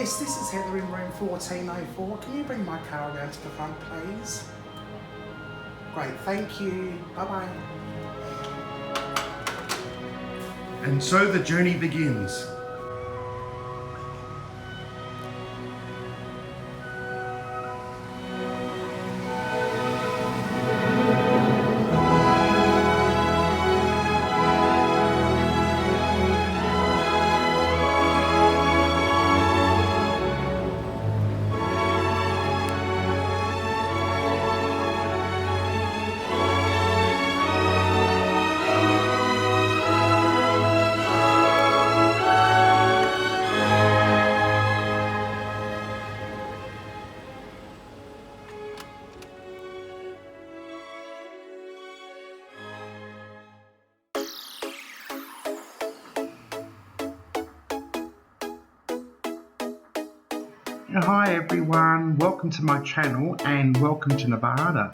Yes, this is Heather in room 1404. Can you bring my car around to the front, please? Great, thank you. Bye-bye. And so the journey begins. Hi everyone, welcome to my channel and welcome to Nevada.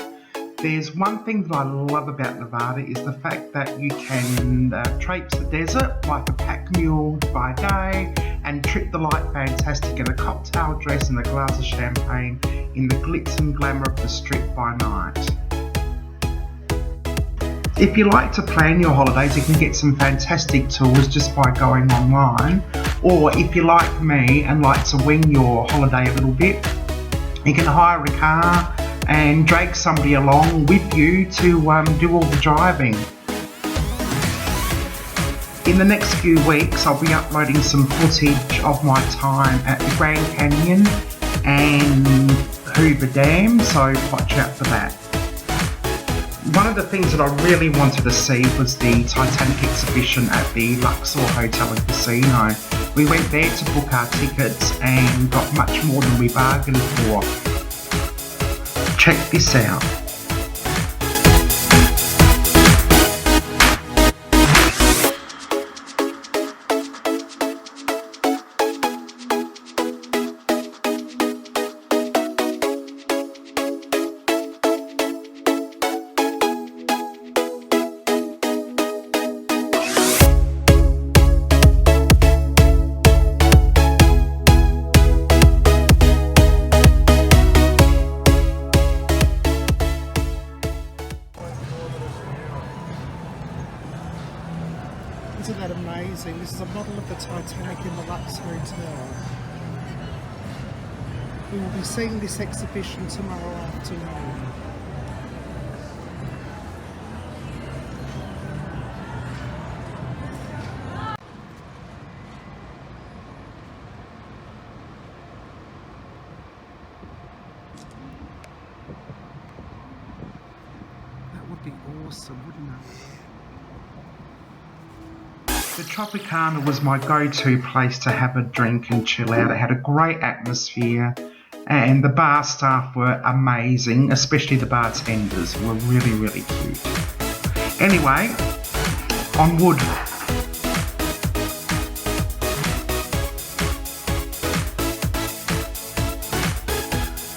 There's one thing that I love about Nevada is the fact that you can traipse the desert like a pack mule by day and trip the light fantastic in a cocktail dress and a glass of champagne in the glitz and glamour of the strip by night. If you like to plan your holidays, you can get some fantastic tours just by going online. Or if you're like me and like to wing your holiday a little bit, you can hire a car and drag somebody along with you to do all the driving. In the next few weeks, I'll be uploading some footage of my time at the Grand Canyon and Hoover Dam, so watch out for that. One of the things that I really wanted to see was the Titanic exhibition at the Luxor Hotel and Casino. We went there to book our tickets and got much more than we bargained for. Check this out. Isn't that amazing? This is a model of the Titanic in the Luxor Hotel. We will be seeing this exhibition tomorrow afternoon. That would be awesome, wouldn't it? The Tropicana was my go-to place to have a drink and chill out. It had a great atmosphere and the bar staff were amazing, especially the bartenders were really, really cute. Anyway, onward.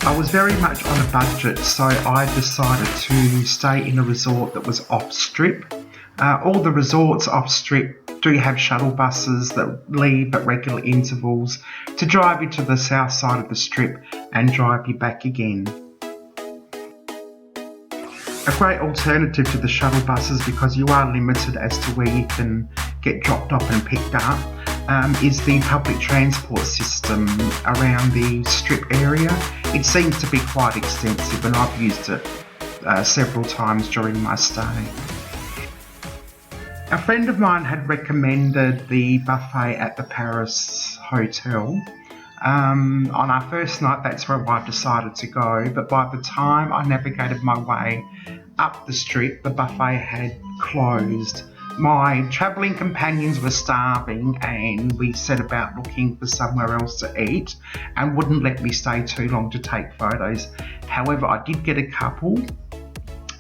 I was very much on a budget, so I decided to stay in a resort that was off-strip. All the resorts off-strip do have shuttle buses that leave at regular intervals to drive you to the south side of the strip and drive you back again. A great alternative to the shuttle buses, because you are limited as to where you can get dropped off and picked up, is the public transport system around the strip area. It seems to be quite extensive and I've used it several times during my stay. A friend of mine had recommended the buffet at the Paris Hotel. On our first night, that's where I decided to go, but by the time I navigated my way up the strip, the buffet had closed. My travelling companions were starving and we set about looking for somewhere else to eat and wouldn't let me stay too long to take photos. However, I did get a couple.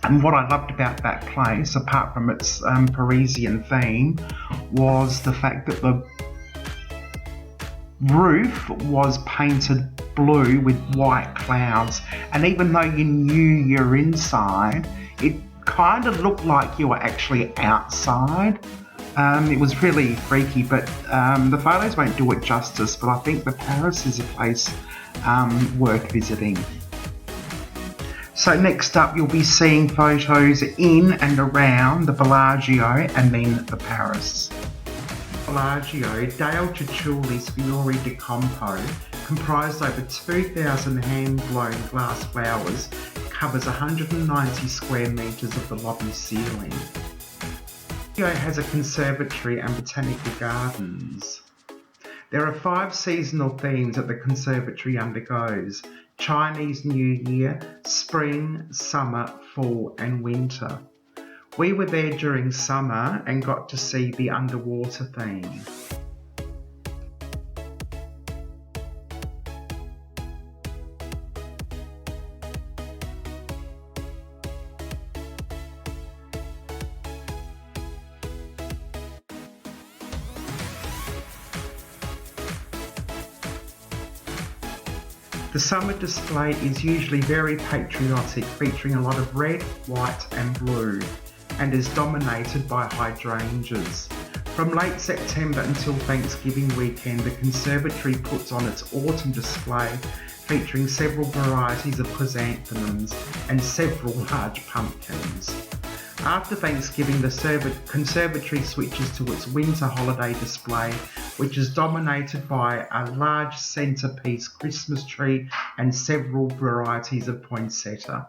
And what I loved about that place, apart from its Parisian theme, was the fact that the roof was painted blue with white clouds. And even though you knew you're inside, it kind of looked like you were actually outside. It was really freaky, but the photos won't do it justice, but I think the Paris is a place worth visiting. So next up you'll be seeing photos in and around the Bellagio and then the Paris. Bellagio, Dale Cicciooli's Fiori di Campo, comprised over 2,000 hand-blown glass flowers, covers 190 square metres of the lobby ceiling. Bellagio has a conservatory and botanical gardens. There are 5 seasonal themes that the conservatory undergoes: Chinese New Year, Spring, Summer, Fall and Winter. We were there during summer and got to see the underwater theme. The summer display is usually very patriotic, featuring a lot of red, white and blue, and is dominated by hydrangeas. From late September until Thanksgiving weekend, the conservatory puts on its autumn display, featuring several varieties of chrysanthemums and several large pumpkins. After Thanksgiving, the conservatory switches to its winter holiday display, which is dominated by a large centrepiece Christmas tree and several varieties of poinsettia.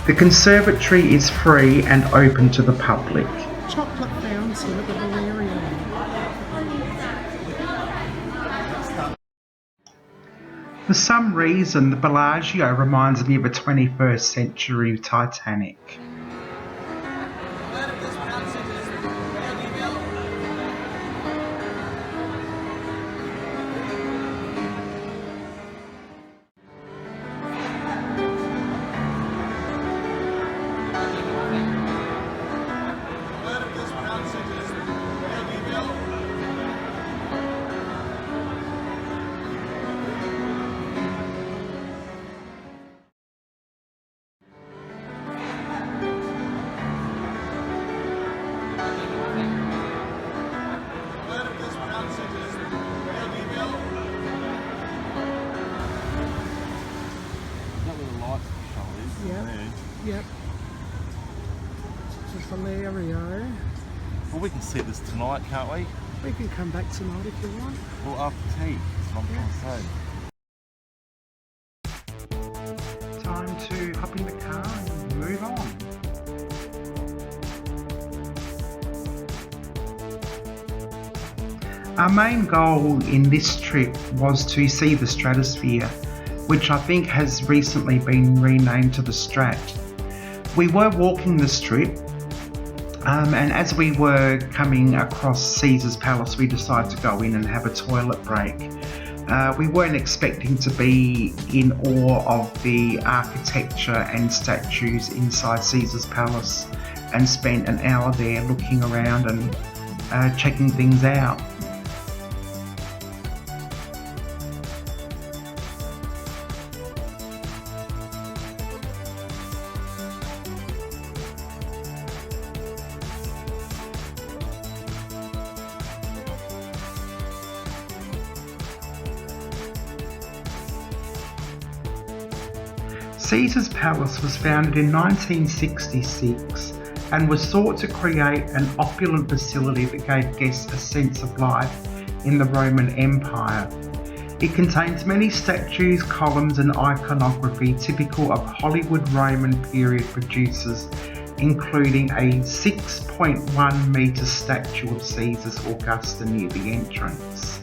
The conservatory is free and open to the public. Chocolate fountain at the Valerian. For some reason, the Bellagio reminds me of a 21st century Titanic. Yep. So Valerio. Well, we can see this tonight, can't we? We can come back tonight if you want. Well, after tea, that's what I'm trying to say. Time to hop in the car and move on. Our main goal in this trip was to see the Stratosphere, which I think has recently been renamed to the Strat. We were walking the strip, and as we were coming across Caesar's Palace, we decided to go in and have a toilet break. We weren't expecting to be in awe of the architecture and statues inside Caesar's Palace, and spent an hour there looking around and checking things out. Caesar's Palace was founded in 1966 and was sought to create an opulent facility that gave guests a sense of life in the Roman Empire. It contains many statues, columns and iconography typical of Hollywood Roman period producers, including a 6.1 metre statue of Caesar's Augusta near the entrance.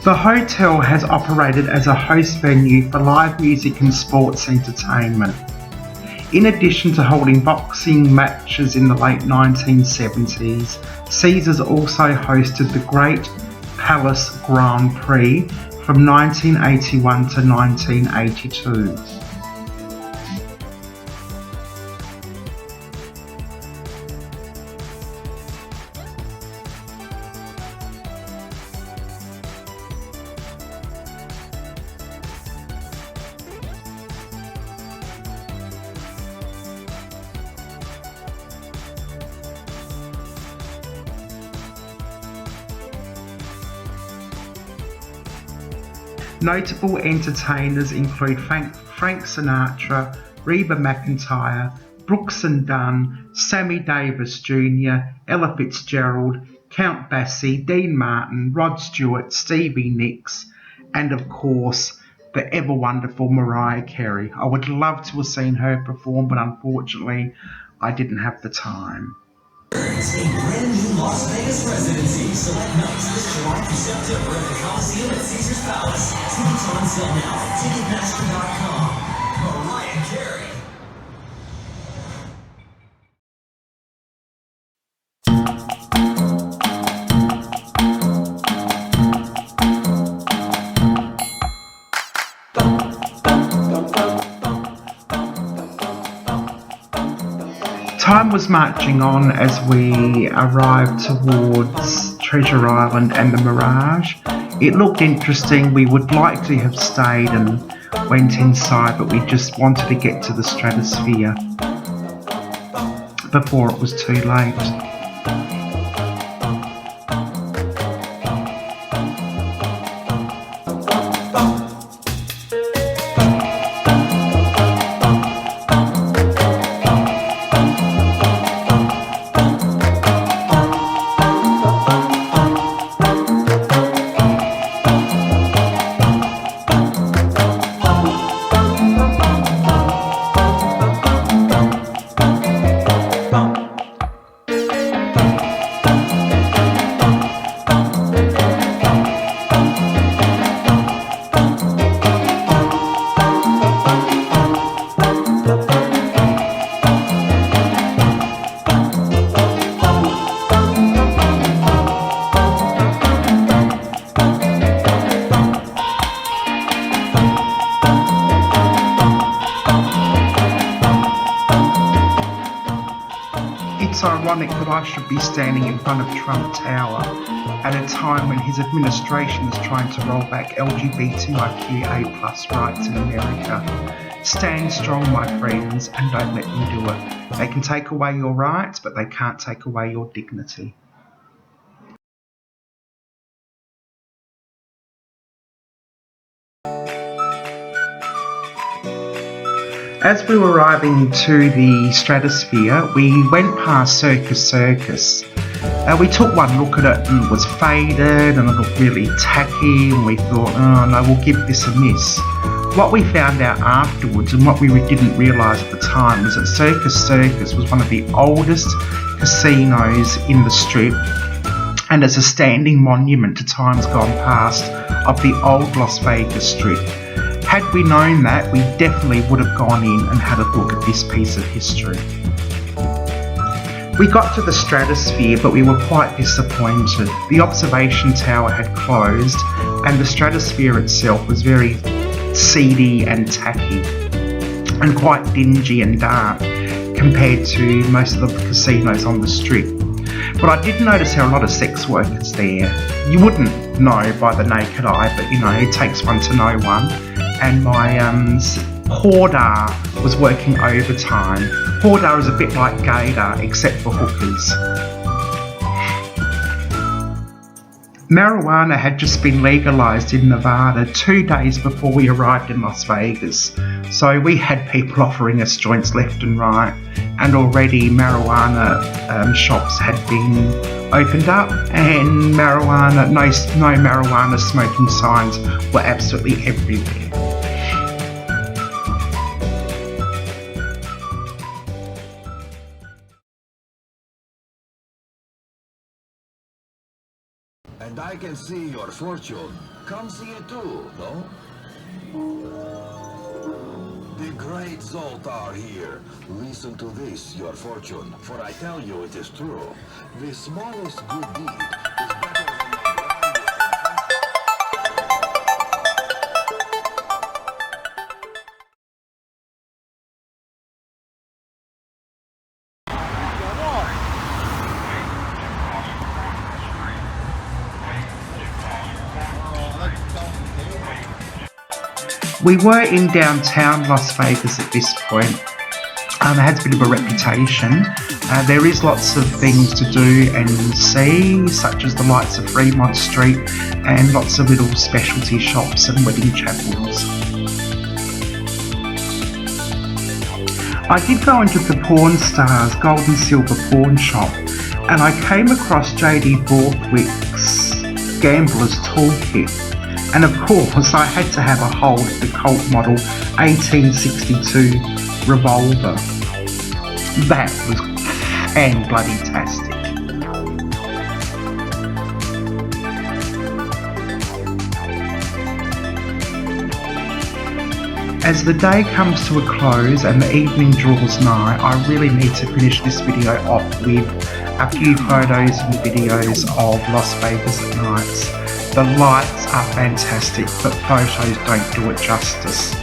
The hotel has operated as a host venue for live music and sports entertainment. In addition to holding boxing matches in the late 1970s, Caesars also hosted the Great Palace Grand Prix from 1981 to 1982. Notable entertainers include Frank Sinatra, Reba McEntire, Brooks and Dunn, Sammy Davis Jr., Ella Fitzgerald, Count Basie, Dean Martin, Rod Stewart, Stevie Nicks, and of course, the ever wonderful Mariah Carey. I would love to have seen her perform, but unfortunately, I didn't have the time. It's a brand new Las Vegas residency. Select nights this July through September at the Coliseum at Caesar's Palace. Tickets on sale now at Ticketmaster.com. Mariah Carey. Time was marching on as we arrived towards Treasure Island and the Mirage. It looked interesting. We would like to have stayed and went inside, but we just wanted to get to the Stratosphere before it was too late. It's ironic that I should be standing in front of Trump Tower at a time when his administration is trying to roll back LGBTIQA+ rights in America. Stand strong, my friends, and don't let them do it. They can take away your rights, but they can't take away your dignity. As we were arriving to the Stratosphere, we went past Circus Circus. We took one look at it and it was faded and it looked really tacky, and we thought, oh no, we'll give this a miss. What we found out afterwards, and what we didn't realise at the time, was that Circus Circus was one of the oldest casinos in the Strip, and as a standing monument to times gone past of the old Las Vegas Strip. Had we known that, we definitely would have gone in and had a look at this piece of history. We got to the Stratosphere, but we were quite disappointed. The observation tower had closed, and the Stratosphere itself was very seedy and tacky, and quite dingy and dark compared to most of the casinos on the Strip. But I did notice there are a lot of sex workers there. You wouldn't know by the naked eye, but you know, it takes one to know one. And my Hordar was working overtime. Hordar is a bit like Gaydar, except for hookers. Marijuana had just been legalised in Nevada 2 days before we arrived in Las Vegas, so we had people offering us joints left and right, and already marijuana shops had been opened up, and no marijuana smoking signs were absolutely everywhere. And I can see your fortune. Come see it too, no? The great Zoltar here. Listen to this, your fortune, for I tell you it is true. The smallest good deed is better than the We were in downtown Las Vegas at this point. It has a bit of a reputation. There is lots of things to do and see, such as the lights of Fremont Street and lots of little specialty shops and wedding chapels. I did go into the Pawn Stars Gold and Silver Pawn Shop, and I came across J.D. Borthwick's Gambler's Toolkit. And of course, I had to have a hold of the Colt Model 1862 revolver. That was fan-bloody-tastic. As the day comes to a close and the evening draws nigh, I really need to finish this video off with a few photos and videos of Las Vegas at nights. The lights are fantastic, but photos don't do it justice.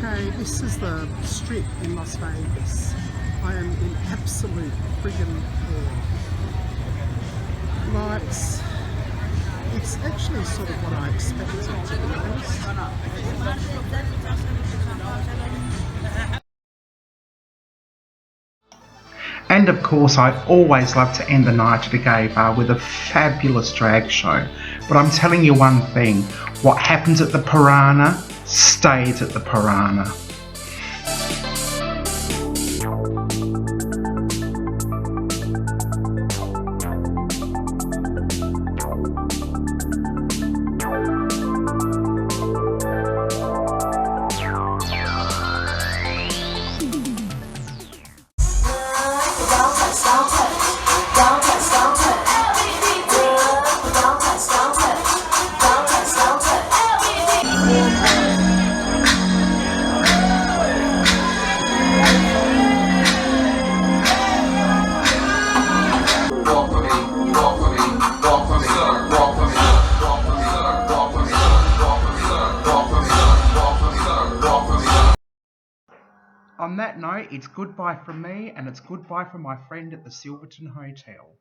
Okay, this is the strip in Las Vegas. I am in absolute friggin' awe. Lights. It's actually sort of what I expected, to be honest. And of course, I always love to end the night at a gay bar with a fabulous drag show. But I'm telling you one thing, what happens at the Piranha stays at the Piranha. On that note, it's goodbye from me, and it's goodbye from my friend at the Silverton Hotel.